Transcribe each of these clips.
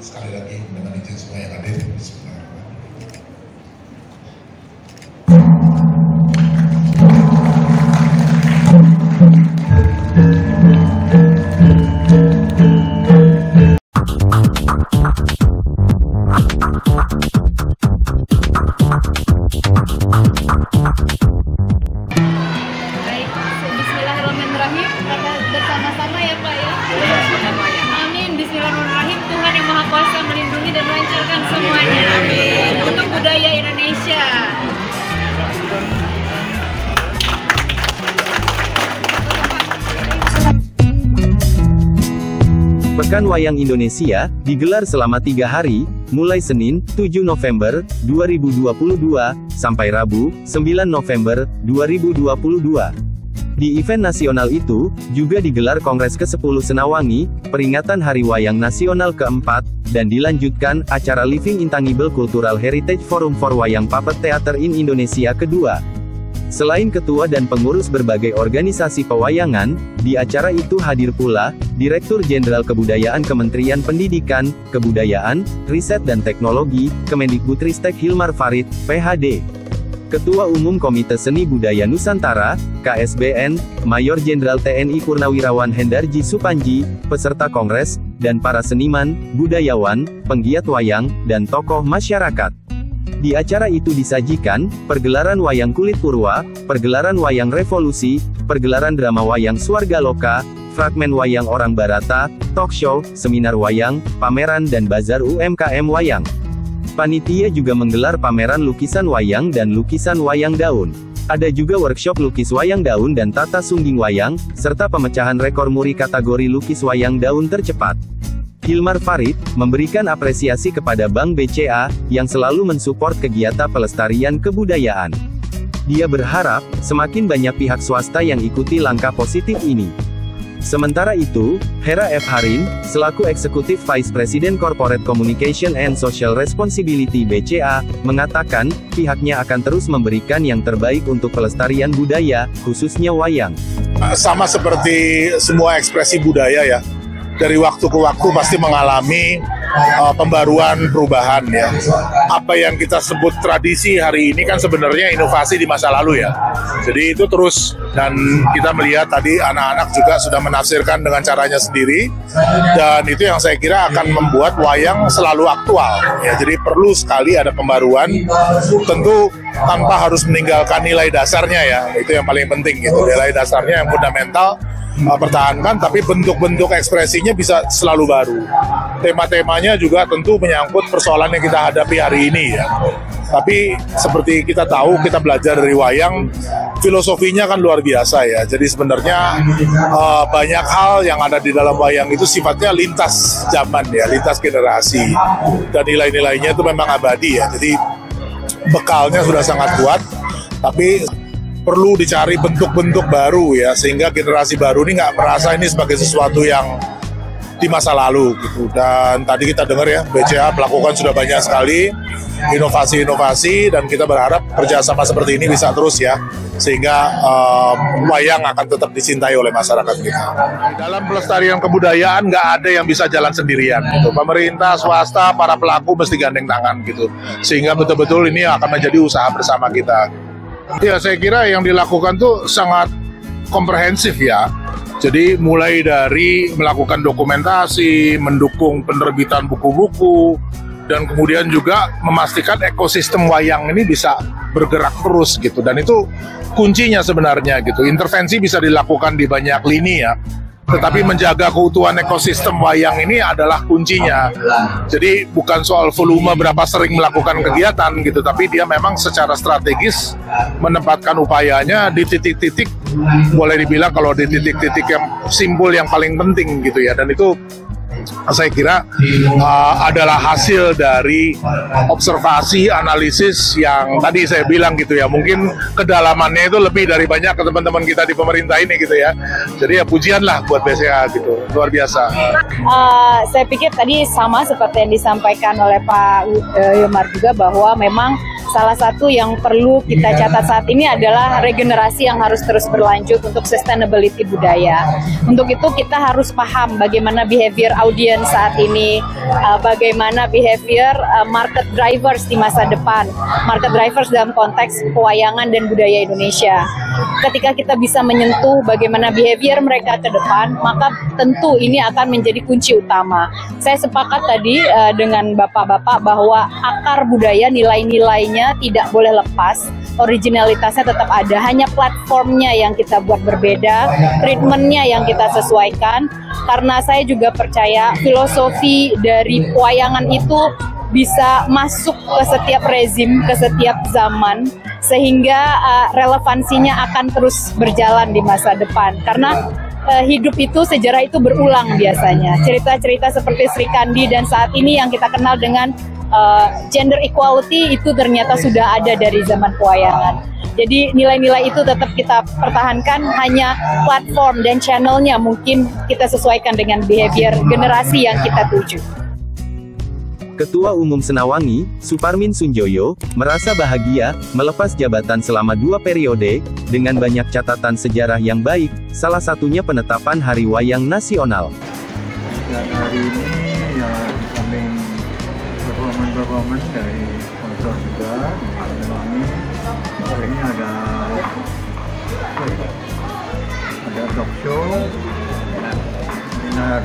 Sekali lagi dengan izin semua yang hadir. Bismillahirrahmanirrahim. Bersama-sama ya Pak ya. Amin. Bismillahirrahmanirrahim. Tuhan yang Maha Kuasa melindungi dan melancarkan semuanya. Amin. Untuk budaya Indonesia. Pekan Wayang Indonesia digelar selama 3 hari, mulai Senin, 7 November 2022, sampai Rabu, 9 November 2022. Di event nasional itu, juga digelar Kongres ke-10 Senawangi, peringatan Hari Wayang Nasional ke-4, dan dilanjutkan acara Living Intangible Cultural Heritage Forum for Wayang Puppet Theater in Indonesia kedua. Selain ketua dan pengurus berbagai organisasi pewayangan, di acara itu hadir pula Direktur Jenderal Kebudayaan Kementerian Pendidikan, Kebudayaan, Riset dan Teknologi, Kemendikbudristek Hilmar Farid, PhD. Ketua Umum Komite Seni Budaya Nusantara, KSBN, Mayor Jenderal TNI Purnawirawan Hendarji Supanji, peserta kongres, dan para seniman, budayawan, penggiat wayang, dan tokoh masyarakat. Di acara itu disajikan, pergelaran wayang kulit purwa, pergelaran wayang revolusi, pergelaran drama wayang Swarga Loka, fragmen wayang orang Barata, talk show, seminar wayang, pameran dan bazar UMKM wayang. Panitia juga menggelar pameran lukisan wayang dan lukisan wayang daun. Ada juga workshop lukis wayang daun dan tata sungging wayang, serta pemecahan rekor muri kategori lukis wayang daun tercepat. Hilmar Farid memberikan apresiasi kepada Bank BCA yang selalu mensupport kegiatan pelestarian kebudayaan. Dia berharap semakin banyak pihak swasta yang ikuti langkah positif ini. Sementara itu, Hera F. Harin, selaku Eksekutif Vice President Corporate Communication and Social Responsibility BCA, mengatakan, pihaknya akan terus memberikan yang terbaik untuk pelestarian budaya, khususnya wayang. Sama seperti semua ekspresi budaya ya, dari waktu ke waktu pasti mengalami pembaruan, perubahan ya. Apa yang kita sebut tradisi hari ini kan sebenarnya inovasi di masa lalu ya. Jadi itu terus, dan kita melihat tadi anak-anak juga sudah menafsirkan dengan caranya sendiri, dan itu yang saya kira akan membuat wayang selalu aktual ya. Jadi perlu sekali ada pembaruan, tentu tanpa harus meninggalkan nilai dasarnya ya. Itu yang paling penting gitu, nilai dasarnya yang fundamental pertahankan, tapi bentuk-bentuk ekspresinya bisa selalu baru. Tema-temanya juga tentu menyangkut persoalan yang kita hadapi hari ini ya. Tapi seperti kita tahu, kita belajar dari wayang, filosofinya kan luar biasa ya. Jadi sebenarnya banyak hal yang ada di dalam wayang itu sifatnya lintas zaman ya, lintas generasi. Dan nilai-nilainya itu memang abadi ya. Jadi bekalnya sudah sangat kuat, tapi perlu dicari bentuk-bentuk baru ya, sehingga generasi baru ini nggak merasa ini sebagai sesuatu yang di masa lalu gitu. Dan tadi kita dengar ya, BCA melakukan sudah banyak sekali inovasi-inovasi, dan kita berharap kerjasama seperti ini bisa terus ya, sehingga wayang akan tetap dicintai oleh masyarakat kita. Dalam pelestarian kebudayaan nggak ada yang bisa jalan sendirian gitu. Pemerintah, swasta, para pelaku mesti gandeng tangan gitu, sehingga betul-betul ini akan menjadi usaha bersama kita. Ya, saya kira yang dilakukan tuh sangat komprehensif ya. Jadi mulai dari melakukan dokumentasi, mendukung penerbitan buku-buku, dan kemudian juga memastikan ekosistem wayang ini bisa bergerak terus gitu. Dan itu kuncinya sebenarnya gitu. Intervensi bisa dilakukan di banyak lini ya, tetapi menjaga keutuhan ekosistem wayang ini adalah kuncinya. Jadi bukan soal volume berapa sering melakukan kegiatan gitu, tapi dia memang secara strategis menempatkan upayanya di titik-titik, boleh dibilang kalau di titik-titik yang simbol yang paling penting gitu ya. Dan itu saya kira adalah hasil dari observasi, analisis yang tadi saya bilang gitu ya. Mungkin kedalamannya itu lebih dari banyak ke teman-teman kita di pemerintah ini gitu ya. Jadi ya pujian lah buat BCA gitu, luar biasa. Saya pikir tadi sama seperti yang disampaikan oleh Pak Hilmar juga, bahwa memang salah satu yang perlu kita catat saat ini adalah regenerasi yang harus terus berlanjut untuk sustainability budaya. Untuk itu kita harus paham bagaimana behavior audiens kemudian saat ini bagaimana behavior market drivers di masa depan. Market drivers dalam konteks pewayangan dan budaya Indonesia. Ketika kita bisa menyentuh bagaimana behavior mereka ke depan, maka tentu ini akan menjadi kunci utama. Saya sepakat tadi dengan bapak-bapak bahwa akar budaya, nilai-nilainya tidak boleh lepas, originalitasnya tetap ada, hanya platformnya yang kita buat berbeda, treatmentnya yang kita sesuaikan, karena saya juga percaya filosofi dari pewayangan itu bisa masuk ke setiap rezim, ke setiap zaman, sehingga relevansinya akan terus berjalan di masa depan. Karena hidup itu, sejarah itu berulang biasanya. Cerita-cerita seperti Sri Kandi dan saat ini yang kita kenal dengan gender equality itu ternyata sudah ada dari zaman pewayangan. Jadi nilai-nilai itu tetap kita pertahankan, hanya platform dan channelnya mungkin kita sesuaikan dengan behavior generasi yang kita tuju. Ketua Umum Senawangi, Suparmin Sunjoyo, merasa bahagia melepas jabatan selama 2 periode, dengan banyak catatan sejarah yang baik, salah satunya penetapan Hari Wayang Nasional. Dan hari ini ya di samping performance dari sponsor juga, Senawangi, hari ini ada talk show, dan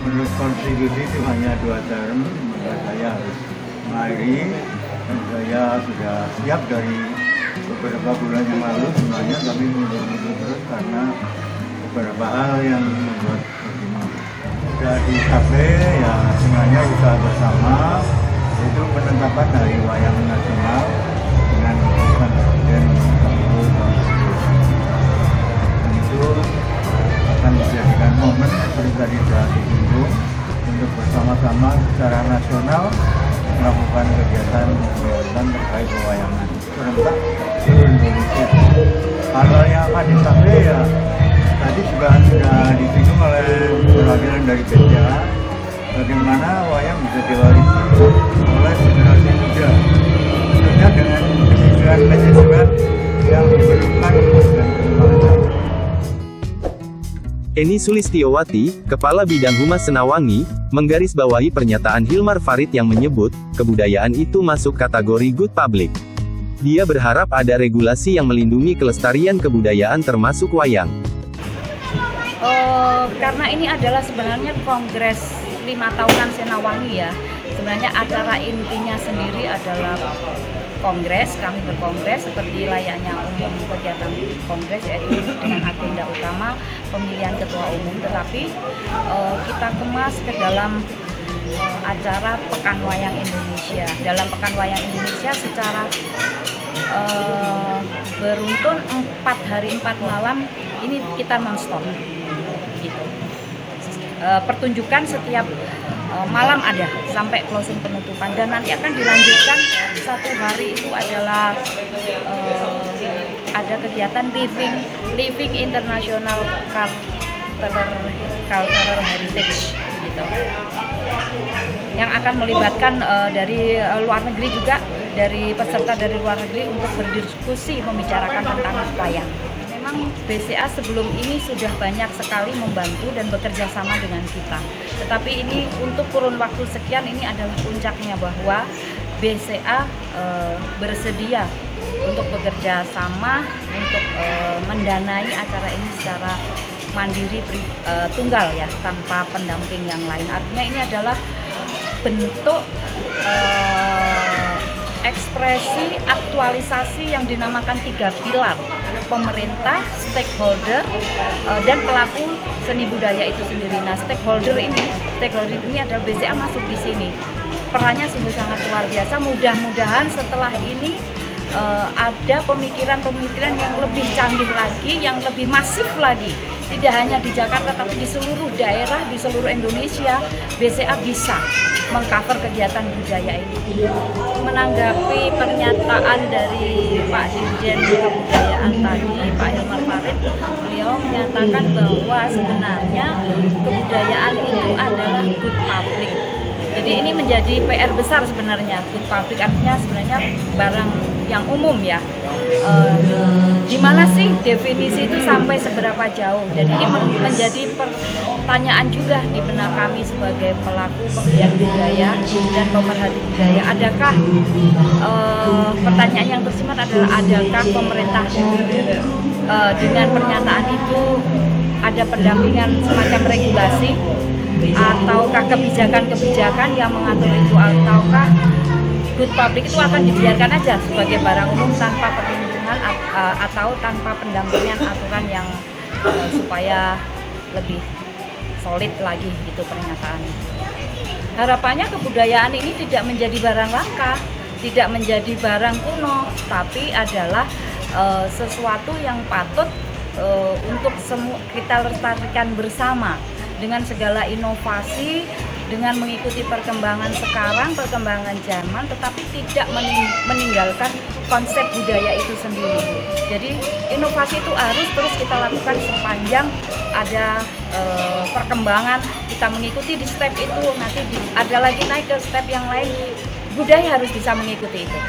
menurut konstitusi itu hanya 2 term, maka saya harus mengakhiri, dan saya sudah siap dari beberapa bulan yang lalu sebenarnya, tapi mundur-mundur terus karena beberapa hal yang membuat begini. Sudah di capai ya sebenarnya usaha bersama, itu penetapan Hari Wayang Nasional dengan keputusan Presiden Republik Indonesia. Dan itu akan dijadikan momen seperti tadi sudah disinggung untuk bersama-sama secara nasional melakukan kegiatan terkait pewayangan serentak seluruh Indonesia. Hal yang akan dicapai ya tadi juga sudah disinggung oleh perwakilan dari BCA, bagaimana wayang bisa diwarisi oleh generasi muda, tentunya dengan kejujuran yang diperlukan dan bermanfaat. Eni Sulistiowati, Kepala Bidang Humas Senawangi, menggarisbawahi pernyataan Hilmar Farid yang menyebut, kebudayaan itu masuk kategori good public. Dia berharap ada regulasi yang melindungi kelestarian kebudayaan termasuk wayang. Karena ini adalah sebenarnya kongres 5 tahunan Senawangi ya. Sebenarnya acara intinya sendiri adalah kongres, kami berkongres seperti layaknya umum kegiatan kongres, yaitu dengan agenda utama pemilihan ketua umum, tetapi kita kemas ke dalam acara Pekan Wayang Indonesia. Dalam Pekan Wayang Indonesia secara beruntun 4 hari 4 malam ini kita non-stop gitu. Pertunjukan setiap malam ada sampai closing penutupan, dan nanti akan dilanjutkan 1 hari itu adalah ada kegiatan living international cultural heritage gitu, yang akan melibatkan dari luar negeri juga, dari peserta dari luar negeri untuk berdiskusi membicarakan tentang wayang. Memang BCA sebelum ini sudah banyak sekali membantu dan bekerja sama dengan kita. Tetapi ini untuk kurun waktu sekian ini adalah puncaknya, bahwa BCA bersedia untuk bekerja sama untuk mendanai acara ini secara mandiri tunggal ya, tanpa pendamping yang lain. Artinya ini adalah bentuk ekspresi aktualisasi yang dinamakan 3 pilar: pemerintah, stakeholder, dan pelaku seni budaya itu sendiri. Nah, stakeholder ini adalah BCA masuk di sini. Perannya sungguh sangat luar biasa. Mudah-mudahan setelah ini ada pemikiran-pemikiran yang lebih canggih lagi, yang lebih masif lagi. Tidak hanya di Jakarta, tapi di seluruh daerah, di seluruh Indonesia, BCA bisa mengcover kegiatan budaya ini. Menanggapi pernyataan dari Pak Dirjen Kebudayaan tadi, Pak Hilmar Farid, beliau menyatakan bahwa sebenarnya kebudayaan itu adalah good public. Jadi ini menjadi PR besar sebenarnya. Good public artinya sebenarnya barang yang umum ya. di mana sih definisi itu sampai seberapa jauh. Dan ini menjadi pertanyaan juga di benak kami sebagai pelaku penggiat budaya dan pemerhati budaya. Adakah pertanyaan yang tersimat adalah adakah pemerintah dengan pernyataan itu ada pendampingan semacam regulasi ataukah kebijakan-kebijakan yang mengatur itu, ataukah good public itu akan dibiarkan aja sebagai barang umum tanpa perlindungan atau tanpa pendampingan aturan yang supaya lebih solid lagi gitu pernyataannya. Harapannya kebudayaan ini tidak menjadi barang langka, tidak menjadi barang kuno, tapi adalah sesuatu yang patut untuk kita lestarikan bersama dengan segala inovasi, dengan mengikuti perkembangan sekarang, perkembangan zaman, tetapi tidak meninggalkan konsep budaya itu sendiri. Jadi inovasi itu harus terus kita lakukan sepanjang ada perkembangan, kita mengikuti di step itu, nanti ada lagi naik ke step yang lain, budaya harus bisa mengikuti itu.